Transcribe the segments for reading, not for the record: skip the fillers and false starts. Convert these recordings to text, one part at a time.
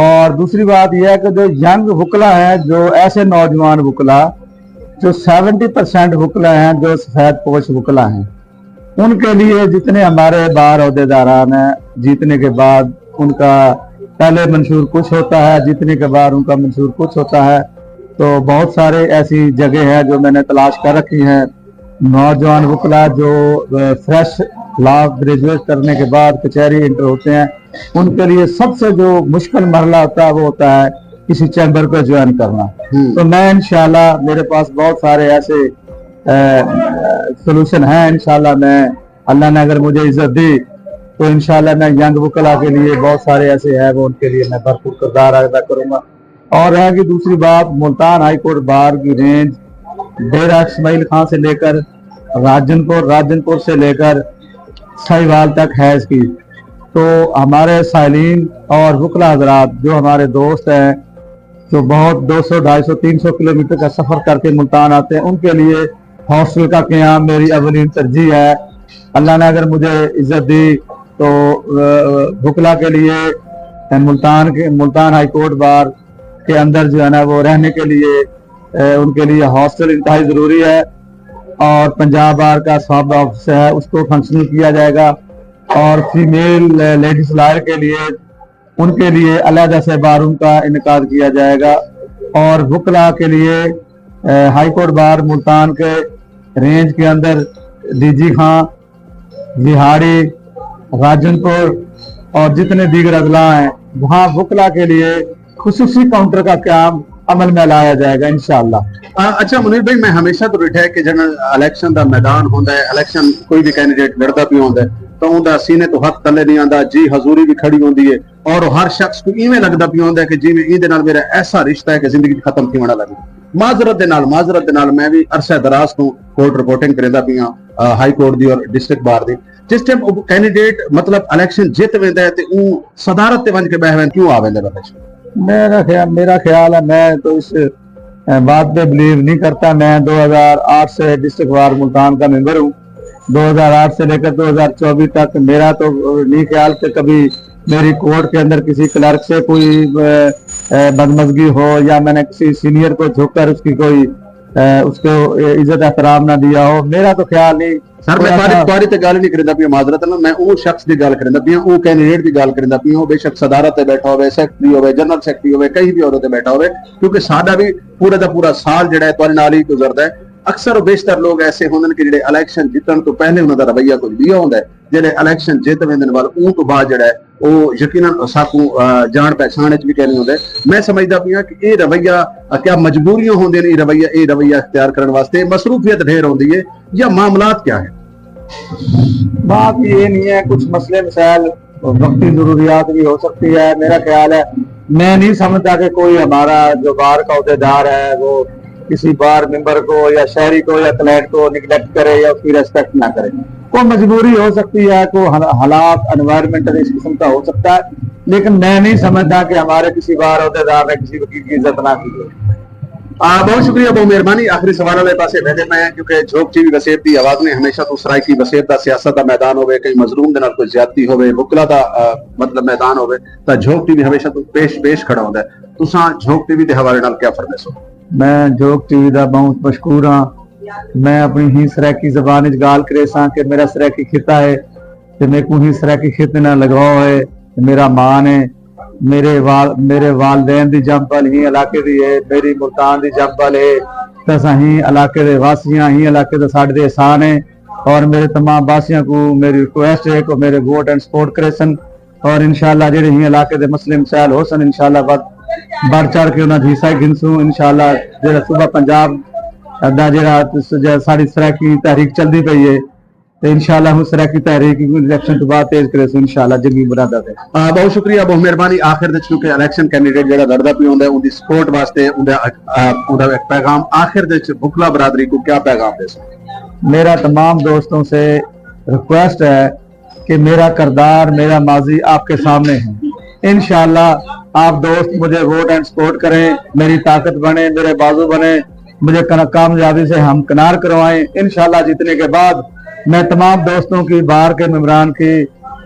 اور دوسری بات یہ ہے کہ جو ینگ وکلا ہیں، جو ایسے نوجوان وکلا جو 70% وکلا ہیں جو سفید پوش وکلا ہیں، ان کے لیے جتنے ہمارے بار عہدیداران ہیں، جیتنے کے بعد ان کا پہلے منشور کچھ ہوتا ہے، جیتنے کے بعد ان کا منشور کچھ ہوتا ہے، تو بہت سارے ایسی جگہ ہیں جو میں نے تلاش کر رکھی ہیں۔ نوجوان وکلا جو فریش لا گریجویٹ کرنے کے بعد کچہری انٹر ہوتے ہیں، ان کے لیے سب سے جو مشکل مرحلہ ہوتا ہے وہ ہوتا ہے کسی چیمبر کو جوائن کرنا۔ تو میں انشاءاللہ میرے پاس بہت سارے ایسے سولوشن ہیں، انشاءاللہ میں اللہ نے اگر مجھے عزت دی تو انشاءاللہ میں ینگ وکلا کے لیے بہت سارے ایسے ہیں وہ ان کے لیے میں بھرپور کردار ادا کروں گا۔ اور ہے کہ دوسری بات، ملتان ہائی کورٹ بار کی رینج ڈیرہ اسماعیل خان سے لے کر راجن پور سے لے کر سہیوال تک ہے اس کی، تو ہمارے سائلین اور وکلا حضرات جو ہمارے دوست ہیں جو بہت 200 250 300 کلومیٹر کا سفر کر کے ملتان آتے ہیں، ان کے لیے ہاسٹل کا قیام میری اولین ترجیح ہے۔ اللہ نے اگر مجھے عزت دی تو وکلا کے لیے ملتان ہائی کورٹ بار کے اندر جو ہے نا وہ رہنے کے لیے ان کے لیے ہاسٹل انتہائی ضروری ہے، اور پنجاب بار کا صاحب آفس ہے اس کو فنکشنل کیا جائے گا، اور فیمیل لیڈیز لائر کے لیے ان کے لیے علیحدہ سے بار روم کا انعقاد کیا جائے گا، اور وکلا کے لیے ہائی کورٹ بار ملتان کے رینج کے اندر ڈی جی خان، بہاڑی، راجن پور اور جتنے دیگر اضلاع ہیں وہاں وکلا کے لیے خصوصی کاؤنٹر کا قیام عمل میں لایا جائے گا انشاءاللہ۔ اچھا منیر بھائی، میں ہمیشہ تو ڈٹھا ہے کہ جنرل الیکشن دا میدان ہوندا ہے، الیکشن کوئی بھی کینڈیڈیٹ لڑدا پیا ہوندا ہے تو اوندا سینے تو ہاتھ تلے نہیں آندا، جی حضوری بھی کھڑی ہوندی ہے، اور ہر شخص کو ایویں لگدا پیا ہوندا ہے کہ جی میں نال میرا ایسا رشتہ ہے کہ زندگی ختم تھی ہونا لگی۔ معذرت دے نال میں بھی عرصہ دراز تو کورٹ رپورٹنگ کردا پیا ہائی کورٹ دی اور ڈسٹرکٹ بار دی۔ جس ٹائم کینڈیڈیٹ مطلب الیکشن جیت ویندا ہے تے اون صدارت تے ونج کے بیٹھ وین کیوں آویندا ہے؟ میرا خیال ہے، میں تو اس بات پہ بلیو نہیں کرتا۔ میں 2008 سے ڈسٹرکٹ بار ملتان کا ممبر ہوں، 2008 سے لے کر 2024 تک میرا تو نہیں خیال کہ کبھی میری کورٹ کے اندر کسی کلرک سے کوئی بدمزگی ہو، یا میں نے کسی سینئر کو جھک کر اس کی کوئی اس کو عزت احترام نہ دیا ہو، میرا تو خیال نہیں۔ سر میں تاری تے گل نہیں کردا پیا، معذرت اللہ، میں او شخص دی گل کردا پیا، او کینڈیڈیٹ دی گل کردا پیا، بے شک صدارت تے بیٹھا ہوے، سیکرٹری ہوے، جنرل سیکرٹری ہوے، کہیں بھی عہدے تے بیٹھا ہوے، کیونکہ ساڈا بھی پورا دا پورا سال جڑا ہے تواڈے نال ہی گزردا ہے۔ اکثر و بیشتر لوگ ایسے ہوندے کہ جڑے الیکشن جیتن تو پہلے انہاں دا رویہ کچھ دیا ہوندا ہے، جڑے الیکشن جیت ویندن وال اون تو بعد جڑا ہے او یقیناً ساکوں جان پہچان وچ بھی کہنے ہوندا ہے۔ میں سمجھدا پیا کہ اے رویہ کیا مجبوریاں ہوندیاں نے اے رویہ اختیار کرن واسطے، مصروفیت ڈھیر ہوندی ہے یا معاملات کیا ہے؟ بات یہ نہیں ہے، کچھ مسئلے مسائل وقتی ضروریات بھی ہو سکتی ہے۔ میرا خیال ہے، میں نہیں سمجھتا کہ کوئی ہمارا جو بار کا عہدیدار ہے وہ کسی بار ممبر کو یا شہری کو یا کلائنٹ کو نگلیکٹ کرے یا اس کی ریسپیکٹ نہ کرے۔ کوئی مجبوری ہو سکتی ہے، کوئی حالات انوائرمنٹ اس قسم کا ہو سکتا ہے، لیکن میں نہیں سمجھتا کہ ہمارے کسی بار عہدیدار نے کسی وکیل کی عزت نہ کی ہے۔ بہت شکریہ، بہت مہربانی۔ آخری سوال والے پاسے بھیجے میں ہیں، کیونکہ جھوک ٹی وی وسیب دی آواز نے ہمیشہ تو سرائکی وسیب دا سیاست دا میدان ہوئے، کئی مظلوم دے نال کوئی زیادتی ہوئے، وکلا دا مطلب میدان ہوئے، تا جھوک ٹی وی ہمیشہ تو پیش کھڑا ہوندا ہے۔ تساں جھوک ٹی وی دے حوالے نال کیا فرمائشو؟ میں جھوک ٹی وی دا بہت مشکور ہاں۔ میں اپنی ہی سرائکی زبان وچ گال کرے ساں کہ میرا سرائکی خطہ ہے تے میرے کو ہی سرائکی خطے نال لگاؤ ہے، میرا مان ہے، میرے والدین دی جمپل ہی علاقے دی ہے، میری ملتان دی جمپل ہے، تساں ہی علاقے دے واسیاں ہی علاقے دے ساڈے دے احسان ہے، اور میرے تمام واسیاں کو میری ریکویسٹ ہے کہ میرے ووٹ اینڈ سپورٹ کرے سن، اور انشاءاللہ جڑے ہی علاقے دے مسئلے مسائل ہو سن انشاءاللہ بڑھ چڑھ کے انہاں دی حصہ گنسوں۔ انشاءاللہ جڑا صوبہ پنجاب دا جڑا ساری سرائکی تحریک چلدی پئی ہے تے انشاءاللہ ہم سرائکی تحریک الیکشن تو بعد تیز کرے سو انشاءاللہ جنگی مرادات ہے۔ بہت شکریہ، بہت مہربانی۔ آخر وچ کیونکہ الیکشن کینڈیڈیٹ جڑا لڑدا پیا ہوندا ہے اون دی سپورٹ واسطے اوندا ایک پیغام آخر وچ بکلا برادری کو کیا پیغام دے سو؟ میرا تمام دوستوں سے ریکویسٹ ہے کہ میرا کردار، میرا ماضی آپ کے سامنے ہے۔ انشاءاللہ آپ دوست مجھے ووٹ اینڈ سپورٹ کریں، میری طاقت بنے، میرے بازو بنے، مجھے کامیابی سے ہمکنار کروائیں۔ انشاءاللہ جیتنے کے بعد میں تمام دوستوں کی، بار کے ممبران کی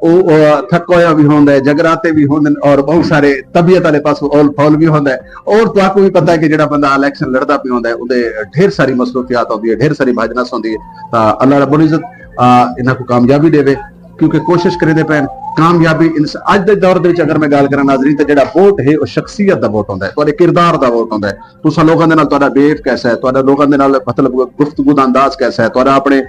ਉਹ ਥੱਕਾ ਹੋਇਆ ਵੀ ਹੁੰਦਾ ਹੈ, ਜਗਰਾਤੇ ਵੀ ਹੁੰਦੇ ਨੇ ਔਰ ਬਹੁਤ ਸਾਰੇ ਤਬੀਅਤ ਵਾਲੇ ਪਾਸੋਂ ਔਲ ਫੌਲ ਵੀ ਹੁੰਦਾ ਹੈ। ਔਰ ਤੁਹਾਨੂੰ ਵੀ ਪਤਾ ਹੈ ਕਿ ਜਿਹੜਾ ਬੰਦਾ ਇਲੈਕਸ਼ਨ ਲੜਦਾ ਪਿਆ ਹੁੰਦਾ ਹੈ ਉਹਦੇ ਢੇਰ ਸਾਰੀ ਮਸਰੂਫੀਅਤ ਹੁੰਦੀ ਹੈ, ਢੇਰ ਸਾਰੀ ਭਾਜਨਸ ਹੁੰਦੀ ਹੈ। ਤਾਂ ਅੱਲਾਹ ਰੱਬੁਲ ਇੱਜ਼ਤ ਇਹਨਾਂ ਨੂੰ ਕਾਮਯਾਬੀ ਦੇਵੇ ਕਿਉਂਕਿ ਕੋਸ਼ਿਸ਼ ਕਰੇ ਦੇ ਪੈਣ ਕਾਮਯਾਬੀ ਅੱਜ ਦੇ ਦੌਰ ਦੇ ਵਿੱਚ ਅਗਰ ਮੈਂ ਗੱਲ ਕਰਾਂ ਨਾਜ਼ਰੀਨ ਤੇ ਜਿਹੜਾ ਵੋਟ ਹੈ ਉਹ ਸ਼ਖਸੀਅਤ ਦਾ ਵੋਟ ਹੁੰਦਾ ਹੈ, ਤੁਹਾਡੇ ਕਿਰਦਾਰ ਦਾ ਵੋਟ ਹੁੰਦਾ ਹੈ। ਤੁਸੀਂ ਲੋਕਾਂ ਦੇ ਨਾਲ ਤੁਹਾਡਾ ਬਿਹੇਵ ਕੈਸਾ ਹੈ, ਤੁਹਾਡਾ ਲੋਕਾਂ ਦੇ ਨਾਲ ਮਤਲਬ ਗੁਫ਼ਤਗੂ ਦਾ ਅੰਦਾਜ਼ ਕੈਸਾ ਹੈ, ਤੁਹਾਡਾ ਆਪਣੇ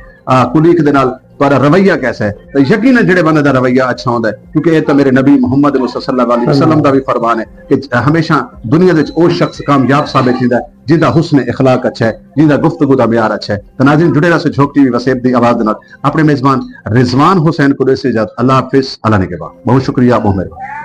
ਕੁਲੀਕ ਦੇ ਨਾਲ ਤੁਹਾਡਾ ਰਵਈਆ ਕੈਸਾ ਹੈ। ਤਾਂ ਯਕੀਨਨ ਜਿਹੜੇ ਬੰਦੇ ਦਾ ਰਵਈਆ ਅੱਛਾ ਹੁੰਦਾ ਹੈ ਕਿਉਂਕਿ ਇਹ ਤਾਂ ਮੇਰੇ ਨਬੀ ਮੁਹੰਮਦ ਮੁਸਤਫਾ ਸੱਲੱਲਾਹੁ ਅਲੈਹਿ ਵਸੱਲਮ ਦਾ ਵੀ ਫਰਮਾਨ ਹੈ ਕਿ ਹਮੇਸ਼ਾ ਦੁਨੀਆ ਦੇ ਵਿੱਚ ਉਹ ਸ਼ਖਸ ਕਾਮਯਾਬ ਸਾਬਿਤ ਹੁੰਦਾ ਹੈ ਜਿਹਦਾ ਹੁਸਨ اخلاق ਅੱਛਾ ਹੈ, ਜਿਹਦਾ ਗੁਫ਼ਤਗੂ ਦਾ ਮਿਆਰ ਅੱਛਾ ਹੈ। ਤਾਂ ਨਾਜ਼ਰੀਨ ਜੁੜੇ ਰਹੋ ਝੋਕ ਟੀਵੀ ਵਸੇਬ ਦੀ ਆਵਾਜ਼ ਦੇ ਨਾਲ। ਆਪਣੇ ਮੇਜ਼ਬਾਨ ਰਿਜ਼ਵਾਨ ਹੁਸੈਨ ਕੁਰੈਸ਼ੀ ਇਜਾਜ਼ਤ। ਅੱਲਾਹ ਹਾਫਿਜ਼। ਅੱਲਾਹ ਨੇ ਕੇ ਬਾਦ ਬਹੁਤ ਸ਼ੁਕਰੀਆ, ਬਹੁਤ ਮਿਹਰਬਾਨੀ।